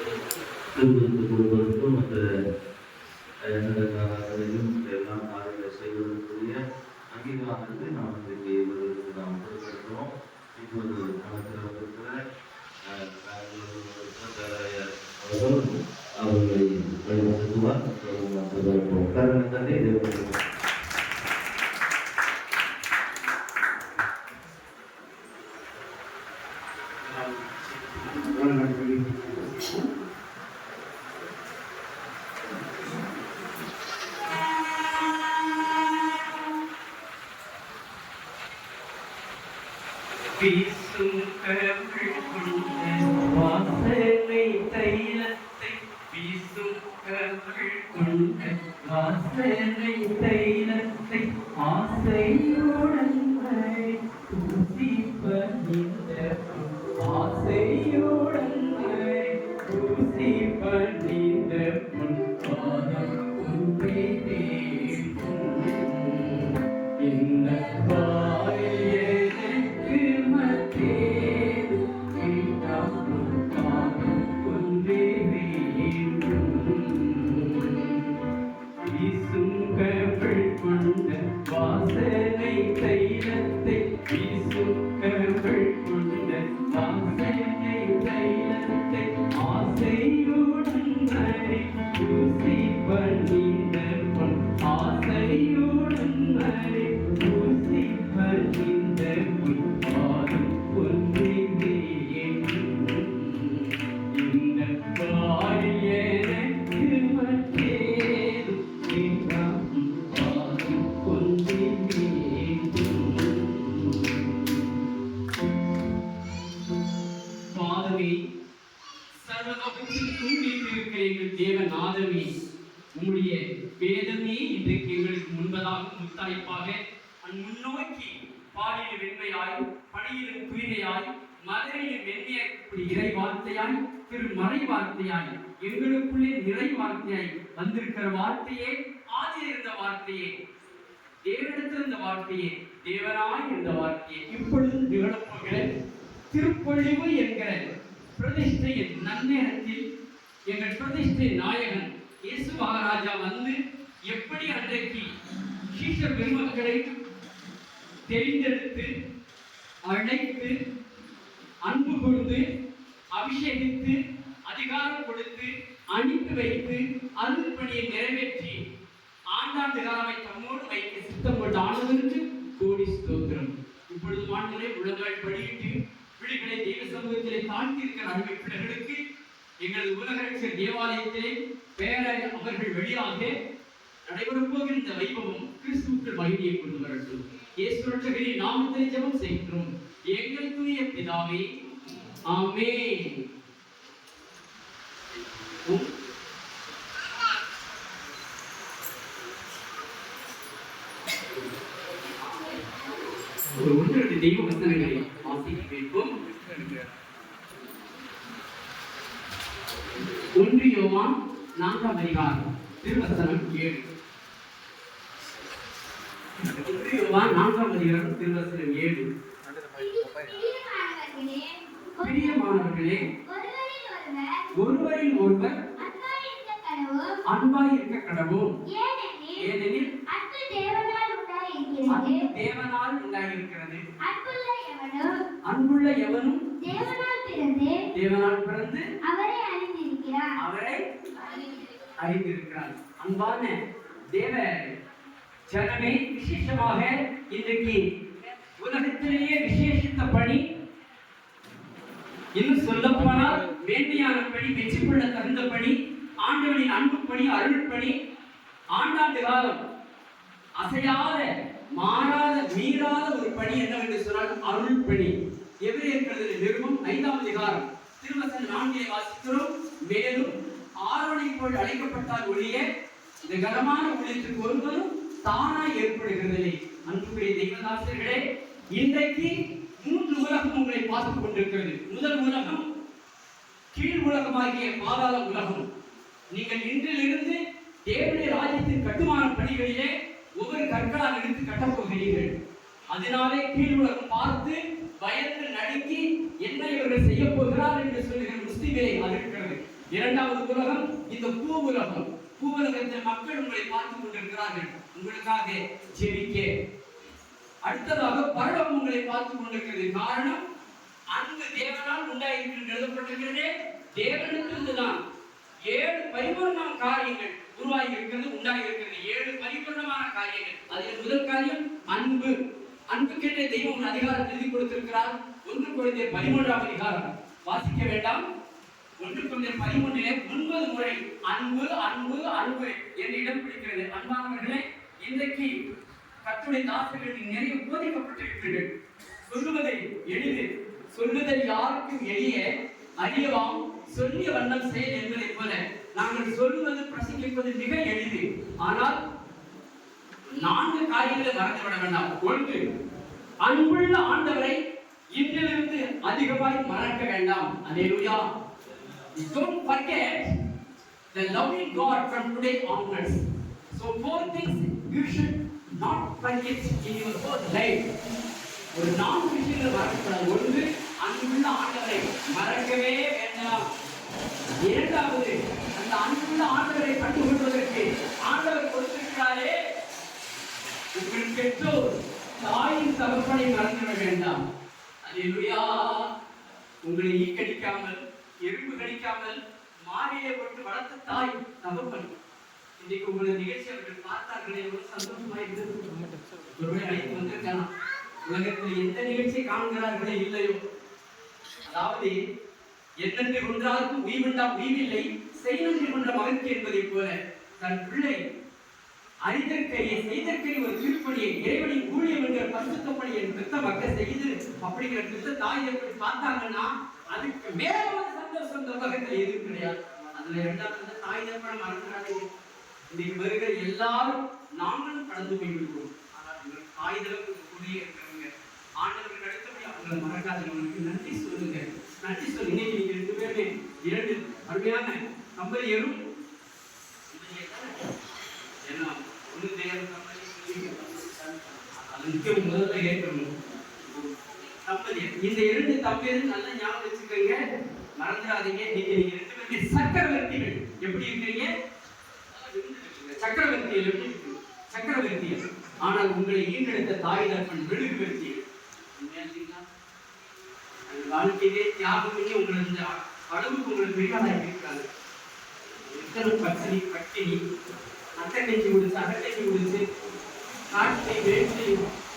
திருமணத்துக்கு கொடுப்பதற்கும் அந்த எண்ணெய்காரர்களையும் எல்லாம் காரியங்களை செய்வதற்குரிய அங்கீகாரத்தை நாம் இன்றைக்கு இவர்களுக்கு நாம் கொடுத்திருக்கிறோம். இப்போது நமக்கு இருக்கிற அவர்களை வழிநடத்துவார். வீசும் கவிழ் கொண்ட வாசனை தைலத்தை வீசும் கவிழ் கொண்ட வாசனை தைலத்தை ஆசையுடன் பூசி பணிந்த ஆசையுடன் பூசி பணிந்த பாதம் ஒன்றை தேடும் இந்த வாசனை தைலத்தை வீசும் கவிழ் கொண்ட வாசனை தைலத்தை ஆசையுடன் பூசி பணிந்த ஆசையுடன் பூசி பணிந்த பாதம் ஒன்றே இந்த பாரியனுக்கு மற்றேது தேவநாதமே உம்முடைய வேதமே இன்றைக்கு எங்களுக்கு முன்பதாக முத்தாய்ப்பாக முன்னோக்கி பாலியல் வெண்மையாய் பணியிலும் தூய்மையாய் மதுரையிலும் வெண்மையாய் இறை வார்த்தையாய் திரு மறை வார்த்தையாய் எங்களுக்குள்ளே நிறை வார்த்தையாய் வந்திருக்கிற வார்த்தையே ஆதியில் இருந்த வார்த்தையே தேவனிடத்திருந்த வார்த்தையே தேவனாய் இருந்த வார்த்தையே இப்பொழுது நிகழப்போகிற திருப்பொழிவு என்கிற பிரதிஷ்டையின் நன்னேரத்தில் எங்கள் பிரதிஷ்டை நாயகன் இயேசு மகாராஜா வந்து எப்படி அன்றைக்கு சீஷ பெருமக்களை தெரிந்தெடுத்து அழைத்து அன்பு கொடுத்து அபிஷேகித்து அதிகாரம் கொடுத்து அனுப்பி வைத்து அருள் பணியை நிறைவேற்றி ஆண்டாண்டு காலமை தம்மோடு வைக்க சித்தம் கொண்ட ஆண்டவருக்கு கோடி ஸ்தோத்திரம். இப்பொழுது மாண்டலை உலகால் படியிட்டு பிள்ளைகளை தெய்வ சமூகத்திலே தாழ்த்தி இருக்கிற அருமை பிள்ளைகளுக்கு எங்களது உலக தேவாலயத்திலே பேராய அவர்கள் வழியாக நடைபெறப் போகிற இந்த வைபவம் கிறிஸ்துவுக்குள் மகிமையை கொண்டு வரட்டும். இயேசுவின் நாமத்தில் ஜெபம் செய்கிறோம் எங்கள் தூய பிதாவே, ஆமென். ஒரு ஒன்று தெய்வ வசனங்களை வாசிக்க வைப்போம். 1 யோவான் 4ஆம் அதிகாரம் திருவசனம் 7. 1 யோவான் 4ஆம் அதிகாரம் திருவசனம் 7. பிரியமானவர்களே, ஒருவரில் ஒருவர் அன்பாய் இருக்க கடவோம். ஏனெனில் அன்பு தேவனால் உண்டாயிருக்கிறது. அன்புள்ள எவனும் தேவனால் பிறந்து அவரை அறிந்திருக்கிறார். அன்பான தேவ ஜனமே, விசேஷமாக இன்றைக்கு உலகத்திலேயே விசேஷித்த பணி, இன்னும் சொல்ல போனால் மேன்மையான பணி, வெற்றி கொள்ள தகுந்த பணி, ஆண்டவனின் அன்பு பணி, அருள் பணி, ஆண்டாண்டு காலம் அசையாத மாறாத மீறாத ஒரு பணி என்னவென்று சொன்னால் அருள் பணி. எபிரேயர் நிருபம் 5ஆம் அதிகாரம் திருவசனம் 4 வாசிக்கிறோம். மேலும் ஆரோனை போல் அழைக்கப்பட்டால் ஒழிய இந்த கனமான ஊழியத்துக்கு ஒருவரும் தானாய் ஏற்படுகிறதில்லை. அன்புக்குரிய தெய்வதாசர்களே, இன்றைக்கு 3 உலகம் உங்களை பார்த்துக் கொண்டிருக்கிறது. முதல் உலகம் கீழ் உலகமாகிய பாதாள உலகம். நீங்கள் இன்றிலிருந்து தேவனுடைய ராஜ்யத்தின் கட்டுமான பணிகளிலே ஒவ்வொரு கற்களால் எடுத்து கட்டப்போகிறீர்கள். அதனாலே கீழ் உலகம் பார்த்து பயந்து நடுங்கி என்ன இவர்கள் செய்ய போகிறார் என்று சொல்லுகிற முஸ்லிம்களை அது இருக்கிறது. இரண்டாவது உலகம் இந்த பூ உலகம். பூ உலகத்தில் மக்கள் உங்களை பார்த்துக் கொண்டிருக்கிறார்கள், உங்களுக்காக ஜெபிக்க. அடுத்ததாக பரலோகம் உங்களை பார்த்துக் கொண்டிருக்கிறது. காரணம், அங்கு தேவனால் உண்டாயிருக்கிறது எழுதப்பட்டிருக்கிறதே. தேவனுக்கு 7 பரிபூர்ணமான காரியங்கள் உருவாகி இருக்கிறது, உண்டாகி இருக்கிறது. 7 பரிபூர்ணமான காரியங்கள். அதில் முதல் காரியம் அன்பு. அன்புக்கென்ற தெய்வம் ஒரு அதிகாரம் எழுதி கொடுத்திருக்கிறார். 1 கொரிந்தியர் 13ஆம் அதிகாரம் வாசிக்க வேண்டாம். 1 கொரிந்தியர் 13 9 முறை அன்பு அன்பு அன்பு என்று இடம் பிடிக்கிறது. அன்பானவர்களே, இன்றைக்கு கர்த்தருடைய தாசர்களுக்கு நிறைய போதிக்கப்பட்டிருக்கிறது. சொல்லுவதை எளிது, சொல்லுதல் யாருக்கும் எளிய, அறியவாம் சொல்லிய வண்ணம் செயல் என்பதை போல நாங்கள் சொல்லுவது பிரசங்கிப்பது மிக எளிது. ஆனால் 4 காரியங்களை மறந்துவிட வேண்டாம். 1, அன்புள்ள ஆண்டவரை இன்றிலிருந்து அதிகமாய் மறக்க வேண்டாம். அல்லேலூயா. Don't forget the loving God from today onwards. So 4 things you should not forget in your whole life. ஒரு 4 விஷயங்களை மறக்கக்கூடாது. 1, அன்புள்ள ஆண்டவரை மறக்கவே வேண்டாம். இரண்டாவது, அந்த அன்புள்ள ஆண்டவரை கண்டுகொள்வதற்கு ஆண்டவர் கொடுத்திருக்கிறாரே, உங்கள் பெற்றோர் தாயின் தகப்பனை மறந்துவிட வேண்டாம். அல்லேலூயா. உங்களை ஈக்கடிக்காமல், எறும்பு கடிக்காமல் மாறிலே போட்டு வளர்த்த தாய் தகப்பன். இன்னைக்கு உங்களது நிகழ்ச்சி அவர்கள் பார்த்தார்களே, எவ்வளவு சந்தோஷமா இருந்தது. ஒருவேளை அழைத்து வந்திருக்கலாம். உலகத்தில் எந்த நிகழ்ச்சியை காண்கிறார்களே இல்லையோ, அதாவது என்னென்று கொன்றார்க்கும் உய்வுண்டாம் உய்வில்லை, செய்தென்று கொன்ற மகனுக்கு என்பதை போல தன் பிள்ளை அறிதற்கரிய செய்தற்கரிய ஒரு திருப்பணியை, இறைவனின் ஊழியம் என்கிற பரிசுத்த பணியை பெற்ற மக்கள் செய்து அப்படிங்கிற பெற்ற தாய் எப்படி பார்த்தாங்கன்னா அதுக்கு மேல ஒரு சந்தோஷம் இந்த உலகத்தில் எதுவும் கிடையாது. அதுல 2வது தாய் தகப்பனை மறந்துடாதீங்க. இன்னைக்கு வருகிற எல்லாரும் நாங்களும் கடந்து போய்விடுவோம். ஆனால் நீங்கள் தாய் தகப்பனுக்கு கூட இருக்கிறவங்க ஆண்டவர்கள் அடுத்தபடி அவங்களை மறக்காதவங்களுக்கு நன்றி சொல்லுங்க. நன்றி சொல்லு. இன்னைக்கு நீங்க 2 பேருமே 2 அருமையான தம்பதியரும் என்ன ஒன்று தேவன் முதல்ல ஏற்கணும் தம்பதியர். இந்த 2 தம்பதியரும் நல்ல ஞாபகம் வச்சுக்கோங்க, மறந்துடாதீங்க. நீங்க 2 பேருமே சக்கரவர்த்திகள். எப்படி இருக்கீங்க? சக்கரவர்த்திகள். எப்படி இருக்கு? சக்கரவர்த்திகள். ஆனால் உங்களை ஈண்டெடுத்த தாய் தகப்பன் மெழுகுவர்த்திகள். வாழ்க்கையிலே தியாகம் பண்ணி உங்களை இந்த அளவுக்கு உங்களுக்கு மிகாதாக்கி இருக்காங்க. எத்தனை பட்டினி பட்டினி அட்டை கஞ்சி கொடுத்து அகட்டை கொடுத்து காட்டை வேட்டி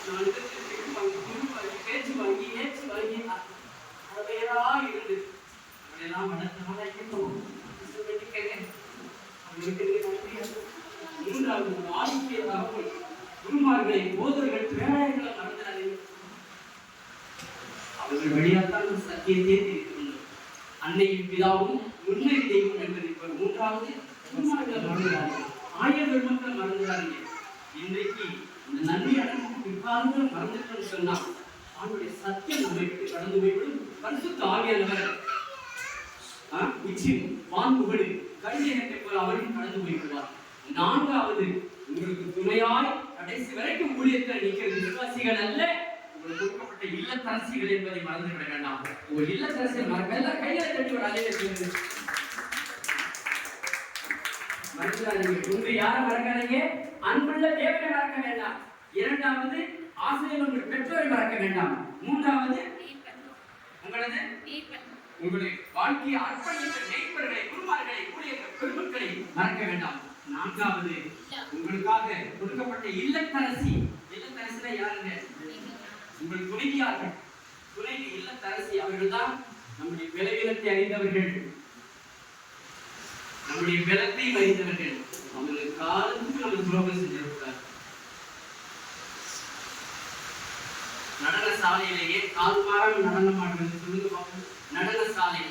4 பேச்சு வாங்கி ஏச்சு வாங்கி அதையா இருந்து அதெல்லாம் மனசனால இருக்கணும். மூன்றாவது ஆதித்யராக குருமார்களை போதர்கள் பேராயங்களை மறந்துடாதீங்க. அவர்கள் வழியாத்தான் சத்தியத்தை தெரிவித்துள்ளனர். அன்னையும் பிதாவும் முன்னறி தெய்வம் என்பதை போல. 3வது குருமார்களை மறந்துடாதீங்க. ஆயர்கள் மக்கள் மறந்துடாதீங்க. இன்றைக்கு இந்த நன்மை அடைந்து பிற்காலங்கள் மறந்துட்டோம்னு சொன்னா அவனுடைய சத்தியம் நம்மை விட்டு கடந்து போய்விடும். பரிசுத்த ஆவியானவர் உச்சி வான்புகடு கடிதத்தை போல அவரும் கடந்து போய்விடுவார். 4வது, உங்களுக்கு துணையாய் கடைசி வரைக்கும் ஊழியத்தில் நிற்கிறது விசுவாசிகள் அல்ல, உங்களுக்கு கொடுக்கப்பட்ட இல்லத்தரசிகள் என்பதை மறந்துவிட வேண்டாம். உங்கள் இல்லத்தரசிகள் மறக்க கையில தட்டி ஒரு அலையில சொல்லுங்க. மறந்துடாதீங்க. ஒன்று யாரை மறக்காதீங்க? அன்புள்ள தேவனை மறக்க வேண்டாம். 2வது, ஆசிரியர் உங்கள் பெற்றோரை மறக்க வேண்டாம். 3வது, உங்களுடைய வாழ்க்கையை அர்ப்பணித்த மேய்ப்பர்களை, குருமார்களை, ஊழியர்கள், பெருமக்களை மறக்க வேண்டாம். 4வது, உங்களுக்காக கொடுக்கப்பட்ட இல்லத்தரசி. இல்லத்தரசினா யாருங்க? உங்கள் துணைவியார்கள். துணைவி இல்லத்தரசி. அவர்கள் தான் நம்முடைய விளைவினத்தை அறிந்தவர்கள், நம்முடைய விளத்தை அறிந்தவர்கள். அவங்களுக்கு காலத்துக்கு நம்ம துரோகம் செஞ்சிருக்கிறார். நடன சாலையிலேயே கால்மாரம் நடனம் ஆடுறது சொல்லுங்க பார்ப்போம். நடன சாலை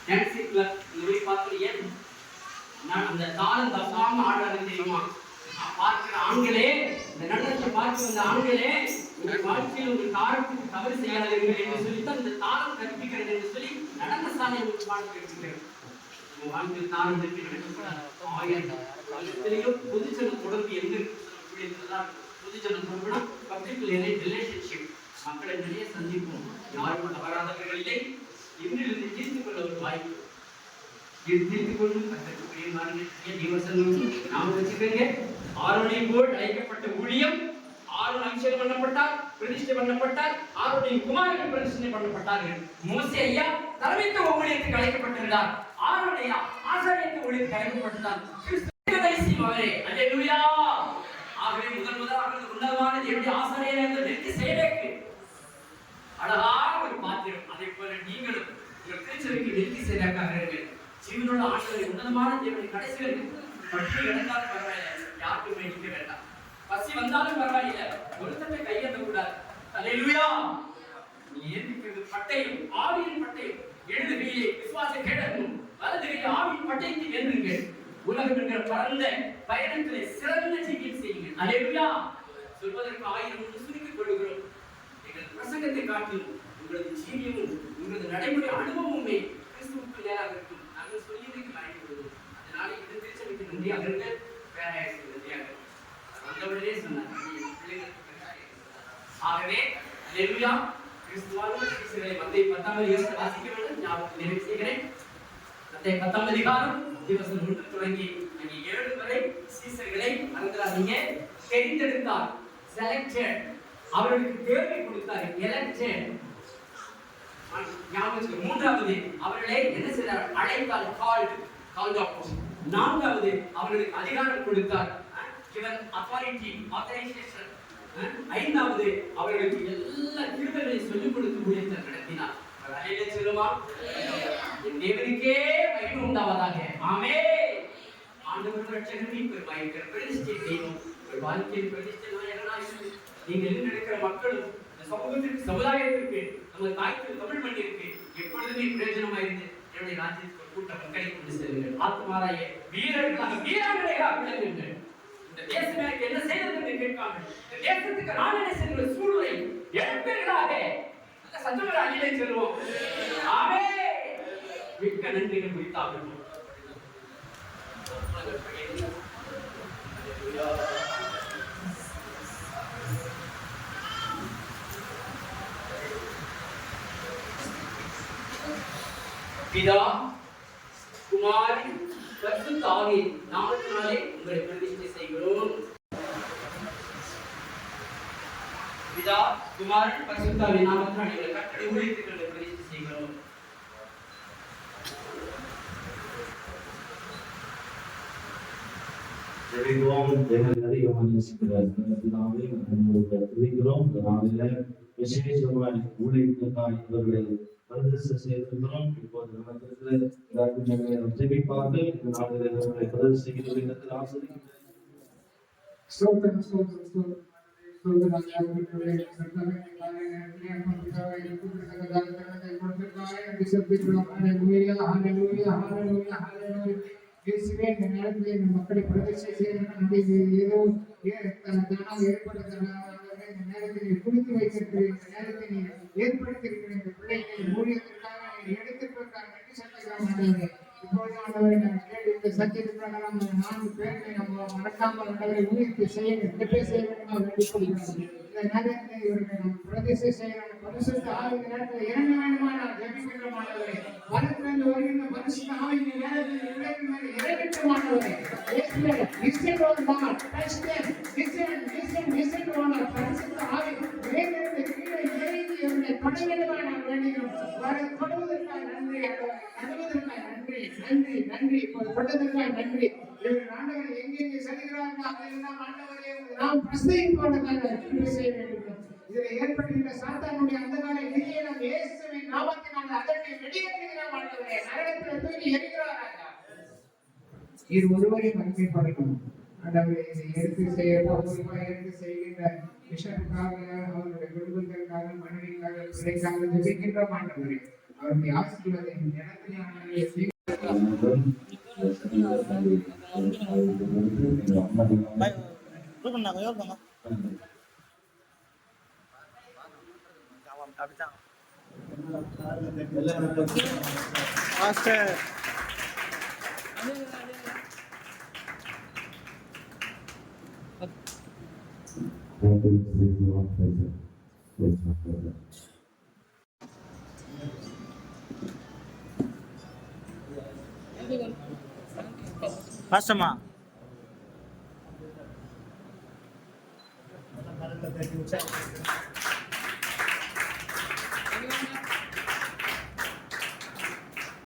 டான்சிங் கிளப் இந்த பார்த்து ஏன் அந்த தாளம் தப்பாம ஆடுறது தெரியுமா? பார்க்கிற ஆண்களே, இந்த நடனத்தை பார்த்து வந்த ஆண்களே, உங்கள் வாழ்க்கையில் உங்கள் காரத்துக்கு தவறு செய்யாதீர்கள் என்று சொல்லித்தான் இந்த தாளம் கற்பிக்கிறது என்று சொல்லி நடன சாலை உங்களுக்கு பாடம் கற்பிக்கிறது. உங்கள் வாழ்க்கையில் தாளம் கற்பிக்கிறேன். பொதுச்சனம் தொடர்பு எங்க பொதுச்சனம் தொடர்புனா பப்ளிக் ரிலேஷன்ஷிப். மக்களை நிறைய சந்திப்போம். யாரும் தவறாதவர்கள் இல்லை. இன்றிலிருந்து தீர்த்து கொள்ள ஒரு வாய்ப்பு. எடுத்துக் கொள்ளும் கர்த்தருக்கு பிரியமானவர்களே, தேவசனம் நாம வச்சுக்கங்க. ஆரோனை போல் அழைக்கப்பட்ட ஊழியம், ஆரோன் அபிஷேகம் பண்ணப்பட்டார், பிரதிஷ்டை பண்ணப்பட்டார், ஆரோனின் குமாரர்கள் பிரதிஷ்டை பண்ணப்பட்டார்கள். மோசே ஐயா தலைமைத்துவ ஊழியத்துக்கு அழைக்கப்பட்டிருந்தார். ஆரோன் ஐயா ஆசாரியத்துவ ஊழியத்துக்கு அழைக்கப்பட்டிருந்தார். கிறிஸ்துவ மகனே, அல்லேலூயா. ஆகவே முதலாக உன்னதமான தேவனுடைய ஆசாரியராக இருந்த மெல்கிசேதேக்கு அழகான ஒரு பாத்திரம். அதே போல நீங்களும் உங்கள் திருச்சபைக்கு மெல்கிசேதேக்காக இருங்கள். ஜீவனுள்ள ஆண்டவரை உன்னதமான தேவனை கடைசி வரைக்கும் பற்றி கிடந்தாலும் பரவாயில்லை, யாருக்குமே நிற்க வேண்டாம். பசி வந்தாலும் பரவாயில்லை, ஒருத்தனை கையெழுத்த கூடாது. அல்லேலூயா. நீ ஏந்திக்கிறது பட்டயம், ஆவியின் பட்டயம். இடது கையிலே விசுவாச கேடகமும், வலது கையிலே ஆவியின் பட்டயத்தை ஏந்துங்கள். உலகம் என்கிற பரந்த பயணத்திலே சிறந்த ஜீவியம் செய்யுங்கள். அல்லேலூயா. சொல்வதற்கு 1000 சுருக்கிக் கொள்கிறோம். எங்கள் பிரசங்கத்தை காட்டிலும் உங்களது ஜீவியமும் உங்களது நடைமுறை அனுபவமுமே கிறிஸ்துவுக்கு நேராக இருக்கும். நாங்கள் சொல்லியதுக்கு பயன்படுவோம். அதனால இந்த திருச்சபைக்கு நன்றியாக இருங்க, பேராயருக்கு நன்றியாக வந்தவர்களே சொன்னார். ஆகவே அல்லேலூயா. கிறிஸ்துவான சீசர்களை மத்தேயு 10 வாசிக்க வேண்டும். ஞாபகம் நிறைவு செய்கிறேன். மத்தேயு 10 அதிகாரம் வசனம் 1 தொடங்கி 7 வரை சீசர்களை மறந்துடாதீங்க. தெரிந்தெடுத்தார், செலக்டட். அவர்களுக்கு தேர்வை கொடுத்தார், எலக்டட். ஞாபகம். மூன்றாவது அவர்களை என்ன செய்தார்? அழைத்தார், கால்ட் ஆஃப். நான்காவது அவர்களுக்கு அதிகாரம் கொடுத்தார், given authority, authorization. ஐந்தாவது அவர்களுக்கு எல்லா கிருபைகளையும் சொல்லிக் கொடுத்து ஊழியத்தை நடத்தினார். அலையிலே சொல்லுமா, என் தேவனுக்கே மகிமை உண்டாவதாக. ஆமென். ஆண்டவர் ரட்சகர் மீட்பர் பிரதிஷ்டை தெய்வம் உங்கள் வாழ்க்கையில் பிரதிஷ்டை நாயகனாக இருந்து நீங்கள் நடக்கிற மக்களும் இந்த சமூகத்திற்கு, சமுதாயத்திற்கு, நமது தாய்க்கு, தமிழ் மண்ணிற்கு எப்பொழுதுமே பிரயோஜனமாயிருந்து என்னுடைய ராஜ்யத்திற்கு கூட்ட மக்களை கொண்டு செல்லுங்கள். ஆத்மாராய வீரர்களாக வீரர்களாக விளங்குங்கள். இந்த தேசம் எனக்கு என்ன செய்தது என்று கேட்காமல், இந்த தேசத்துக்கு நான் என்ன செய்கிற சூழ்நிலை எழுப்பீர்களாக சத்துவ அணியிலே செல்வோம். ஆமென். மிக்க நன்றிகள் குறித்தாகும். பிதா, குமாரி, பரிசுத்த ஆவியின் நாமத்தினாலே உங்களை பிரதிஷ்டை செய்கிறோம். பிதா, குமாரன், பரிசுத்த ஆவியின் நாமத்தினாலே உங்களை கட்டளை ஊழியத்துக்கு பிரதிஷ்டை செய்கிறோம். ஜெபிப்போம். தேவன் அதிகமாக நேசிக்கிறார். பிதாவே, நாங்கள் துதிக்கிறோம். இந்த நாளில் விசேஷமாய் ஊழியத்துக்காய் இவர்களை பிரதிஷ்டை செய்திருக்கிறோம். இப்போது நமக்கு ஜெபிப்பார்கள். இந்த நாளில் இவர்களை பிரதிஷ்டை செய்கிற விதத்தில் ஆசிரியர் மக்களை பிரதிஷ்டை செய்ய ஏதோ இந்த நேரத்தில் குறித்து வைத்திருக்கிற இந்த நேரத்தை நீ ஏற்படுத்தியிருக்கிற இந்த பிள்ளைகளை ஊழியத்திற்காக எடுத்திருப்பதற்காக நன்றி செலுத்துகிறோம். இப்பொழுது ஆண்டவரை நாம் கேட்டு இந்த சத்தியத்தின் பிரகாரம் 4 பேர்களை நம்ம மறக்காமல் ஆண்டவரை ஊழியத்தை செய்ய வேண்டும் வேண்டிக் இந்த நேரத்தை இவர்கள் நாம் பிரதிஷ்டை செய்யணும். பரிசுத்த ஆவி இந்த நேரத்தில் இறங்க வேண்டுமா நாம் ஜெபிக்கின்றோம். ஆண்டவரே, பரத்திலிருந்து வருகின்ற பரிசுத்த ஆவி இந்த நேரத்தில் இறங்கிட்டு ஆண்டவரே, பரிசுத்த ஆவி வேண்டிலிருந்து கீழே இறங்கி இவர்களை தொட வேண்டுமா நாம் வேண்டுகிறோம். தொடுவதற்காக நன்றி, நடுவதற்காக நன்றி, நன்றி, நன்றி, தொட்டதற்காக நன்றி. இவர்கள் ஆண்டவரை எங்கெங்கே செல்கிறார்கள் அதையெல்லாம் ஆண்டவரே நாம் பிரசங்கிப்பதற்காக கிருபை செய்ய வேண்டும். இதில் ஏற்படுகின்ற சாத்தானுடைய அந்தகார கிரியை நாம் இயேசுவின் நாமத்தினால் அதனை வெளியேற்றுகிறோம். ஆண்டவரே, நரகத்தில் தூக்கி எறிகிறாராக. இது ஒருவரை மகிமைப்படணும். ஆண்டவரே, இதை எடுத்து செய்கின்ற பிஷப்புக்காக, அவருடைய குடும்பத்திற்காக, மனைவிக்காக, பிள்ளைக்காக ஜெபிக்கின்றோம். ஆண்டவரே, அவருடைய ஆசீர்வாதத்தை இடத்திலே ஆண்டவரே கஷ்டமா நல்ல